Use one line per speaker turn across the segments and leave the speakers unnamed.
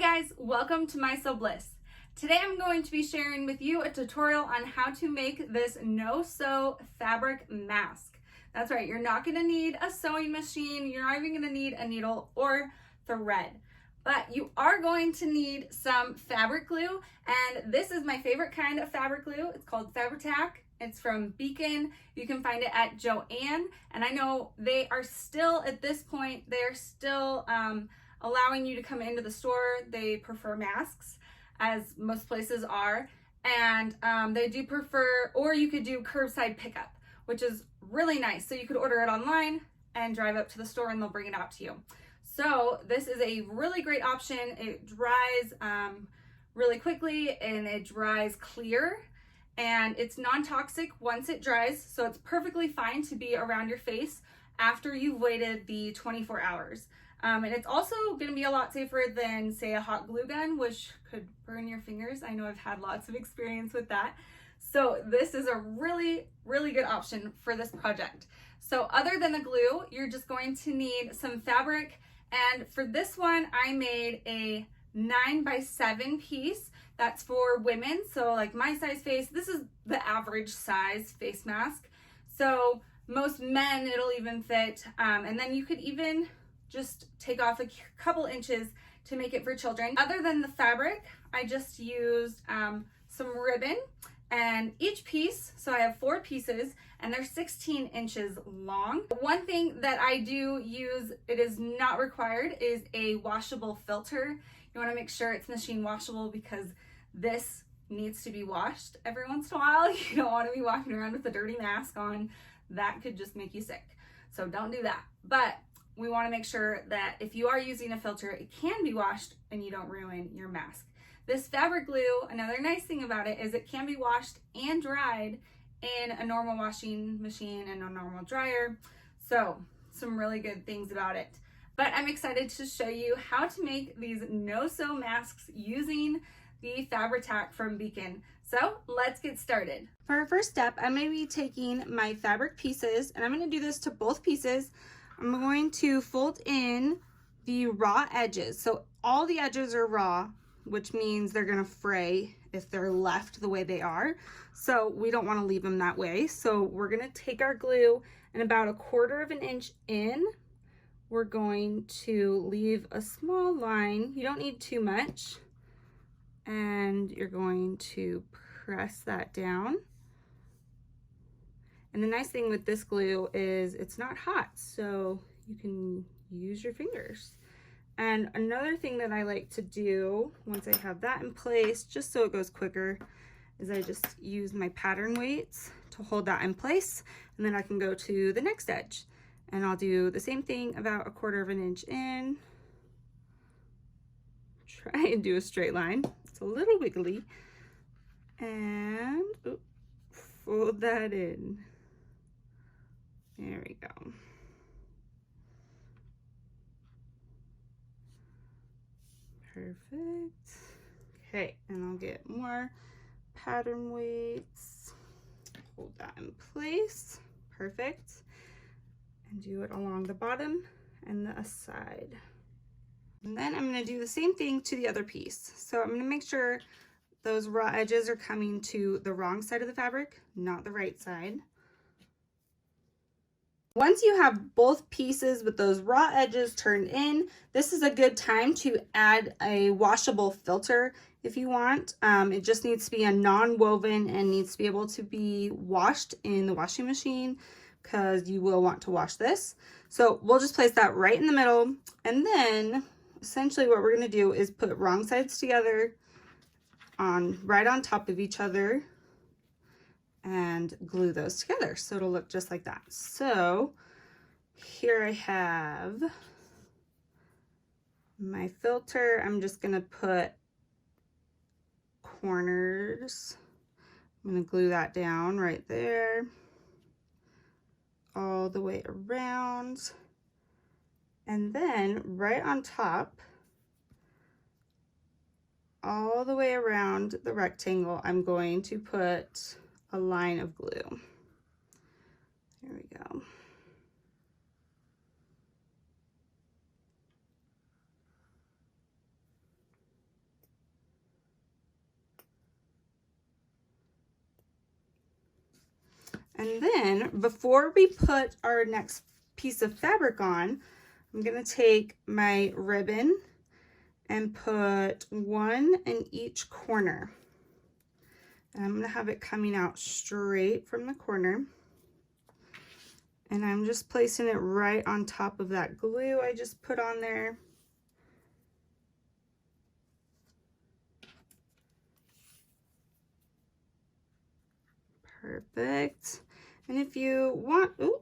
guys, welcome to My Sew Bliss. Today I'm going to be sharing with you a tutorial on how to make this no-sew fabric mask. That's right, you're not going to need a sewing machine, you're not even going to need a needle or thread. But you are going to need some fabric glue, and this is my favorite kind of fabric glue. It's called Fabri-Tac. It's from Beacon. You can find it at Joann, and I know they are still, at this point, they're still allowing you to come into the store. They prefer masks, as most places are, and they do prefer, or you could do curbside pickup, which is really nice. So you could order it online and drive up to the store and they'll bring it out to you. So this is a really great option. It dries really quickly and it dries clear, and it's non-toxic once it dries, so it's perfectly fine to be around your face after you've waited the 24 hours. And it's also going to be a lot safer than, say, a hot glue gun, which could burn your fingers. I know I've had lots of experience with that. So this is a really, really good option for this project. So other than the glue, you're just going to need some fabric. And for this one, I made a 9x7 piece. That's for women. So like my size face, this is the average size face mask. So most men, it'll even fit. And then you could even just take off a couple inches to make it for children. Other than the fabric, I just used some ribbon, and each piece, so I have 4 pieces and they're 16 inches long. One thing that I do use, it is not required, is a washable filter. You want to make sure it's machine washable because this needs to be washed every once in a while. You don't want to be walking around with a dirty mask on. That could just make you sick. So don't do that. But we want to make sure that if you are using a filter, it can be washed and you don't ruin your mask. This fabric glue, another nice thing about it is it can be washed and dried in a normal washing machine and a normal dryer. So some really good things about it. But I'm excited to show you how to make these no-sew masks using the Fabri-Tac from Beacon. So let's get started. For our first step, I'm going to be taking my fabric pieces, and I'm going to do this to both pieces. I'm going to fold in the raw edges. So all the edges are raw, which means they're gonna fray if they're left the way they are. So we don't wanna leave them that way. So we're gonna take our glue, and about 1/4 of an inch in, we're going to leave a small line. You don't need too much. And you're going to press that down. And the nice thing with this glue is it's not hot, so you can use your fingers. And another thing that I like to do once I have that in place, just so it goes quicker, is I just use my pattern weights to hold that in place, and then I can go to the next edge. And I'll do the same thing about 1/4 of an inch in. Try and do a straight line. It's a little wiggly. And fold that in. There we go. Perfect. Okay, and I'll get more pattern weights. Hold that in place. Perfect. And do it along the bottom and the side. And then I'm going to do the same thing to the other piece. So I'm going to make sure those raw edges are coming to the wrong side of the fabric, not the right side. Once you have both pieces with those raw edges turned in, this is a good time to add a washable filter if you want. It just needs to be a non-woven and needs to be able to be washed in the washing machine, because you will want to wash this. So we'll just place that right in the middle, and then essentially what we're going to do is put wrong sides together right on top of each other and glue those together so it'll look just like that. So here I have my filter. I'm just gonna put corners. I'm gonna glue that down right there all the way around, and then right on top all the way around the rectangle I'm going to put a line of glue. There we go. And then before we put our next piece of fabric on, I'm gonna take my ribbon and put one in each corner. And I'm gonna have it coming out straight from the corner. And I'm just placing it right on top of that glue I just put on there. Perfect. And if you want, ooh,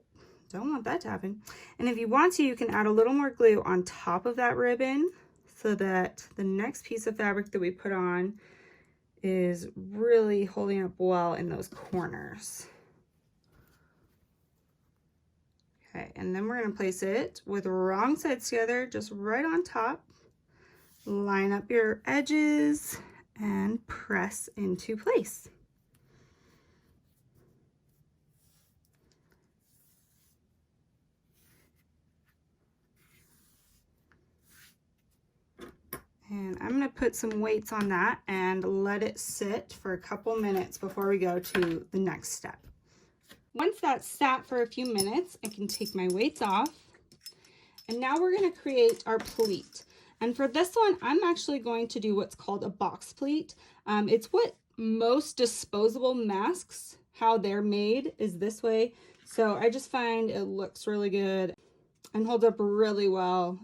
don't want that to happen. And if you want to, you can add a little more glue on top of that ribbon so that the next piece of fabric that we put on is really holding up well in those corners. Okay, and then we're going to place it with wrong sides together, just right on top. Line up your edges and press into place. And I'm going to put some weights on that and let it sit for a couple minutes before we go to the next step. Once that's sat for a few minutes, I can take my weights off. And now we're going to create our pleat. And for this one, I'm actually going to do what's called a box pleat. It's what most disposable masks, how they're made, is this way. So I just find it looks really good and holds up really well.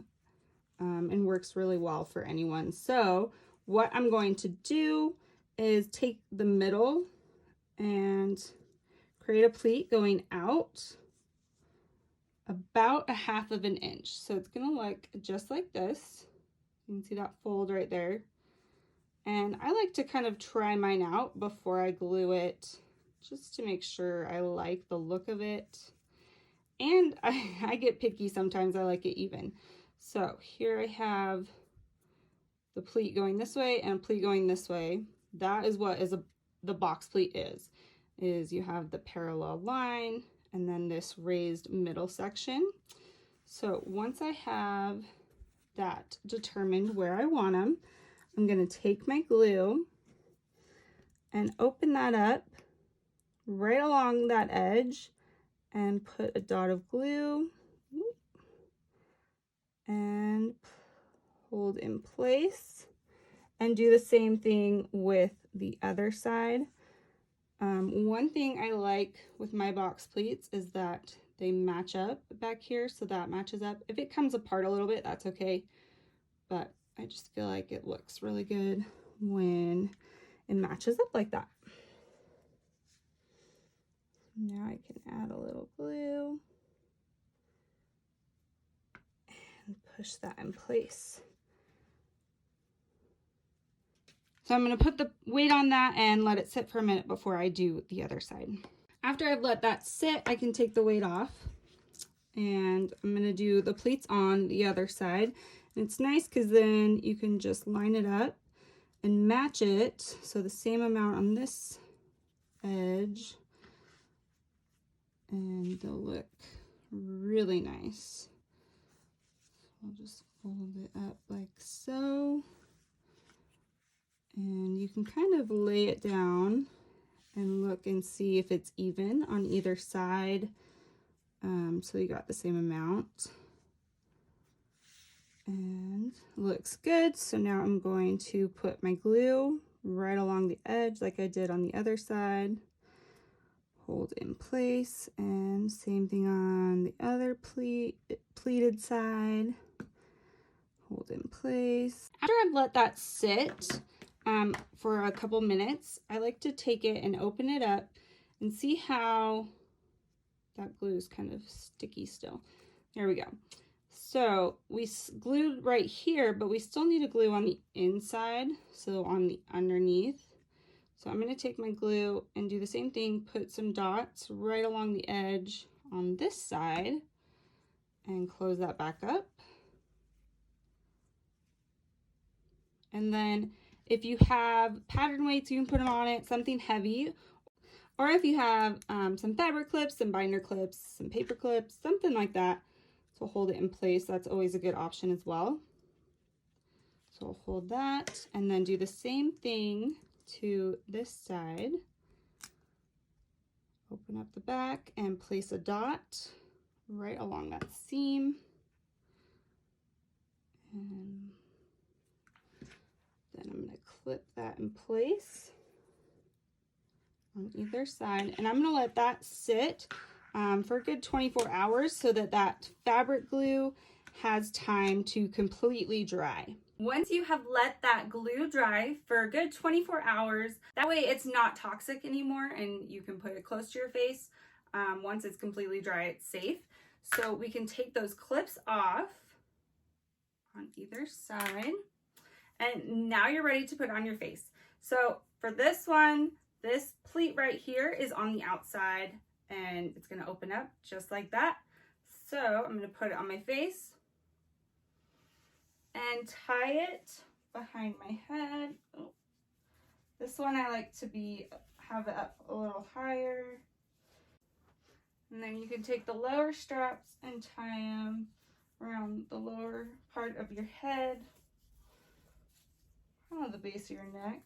And works really well for anyone. So what I'm going to do is take the middle and create a pleat going out about 1/2 of an inch. So it's gonna look just like this. You can see that fold right there. And I like to kind of try mine out before I glue it, just to make sure I like the look of it. And I get picky sometimes, I like it even. So here I have the pleat going this way and a pleat going this way. That is what the box pleat is you have the parallel line and then this raised middle section. So once I have that determined where I want them, I'm going to take my glue and open that up right along that edge and put a dot of glue and hold in place, and do the same thing with the other side. One thing I like with my box pleats is that they match up back here, so that matches up. If it comes apart a little bit, that's okay, but I just feel like it looks really good when it matches up like that. Now I can add a little glue and push that in place. So I'm going to put the weight on that and let it sit for a minute before I do the other side. After I've let that sit, I can take the weight off, and I'm going to do the pleats on the other side. And it's nice because then you can just line it up and match it. So the same amount on this edge, and they'll look really nice. I'll just fold it up like so. And you can kind of lay it down and look and see if it's even on either side. So you got the same amount. And looks good. So now I'm going to put my glue right along the edge like I did on the other side. Hold in place, and same thing on the other pleated side. Hold in place. After I've let that sit for a couple minutes, I like to take it and open it up and see how that glue is kind of sticky still. There we go. So we glued right here, but we still need to glue on the inside, so on the underneath. So I'm going to take my glue and do the same thing, put some dots right along the edge on this side and close that back up. And then if you have pattern weights, you can put them on it, something heavy. Or if you have some fabric clips, some binder clips, some paper clips, something like that to hold it in place, that's always a good option as well. So I'll hold that and then do the same thing to this side.
Open up the back and place a dot right along that seam. And then I'm going to clip that in place on either side. And I'm going to let that sit for a good 24 hours so that that fabric glue has time to completely dry.
Once you have let that glue dry for a good 24 hours, that way it's not toxic anymore and you can put it close to your face. Once it's completely dry, it's safe. So we can take those clips off on either side. And now you're ready to put on your face. So for this one, this pleat right here is on the outside and it's gonna open up just like that. So I'm gonna put it on my face and tie it behind my head. Oh. This one I like to have it up a little higher. And then you can take the lower straps and tie them around the lower part of your head, around the base of your neck.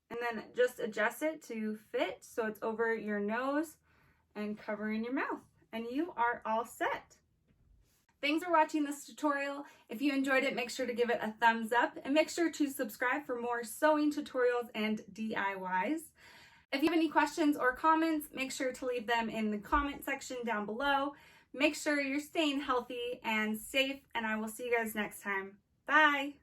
And then just adjust it to fit so it's over your nose and covering your mouth. And you are all set. Thanks for watching this tutorial. If you enjoyed it, make sure to give it a thumbs up and make sure to subscribe for more sewing tutorials and DIYs. If you have any questions or comments, make sure to leave them in the comment section down below. Make sure you're staying healthy and safe, and I will see you guys next time. Bye.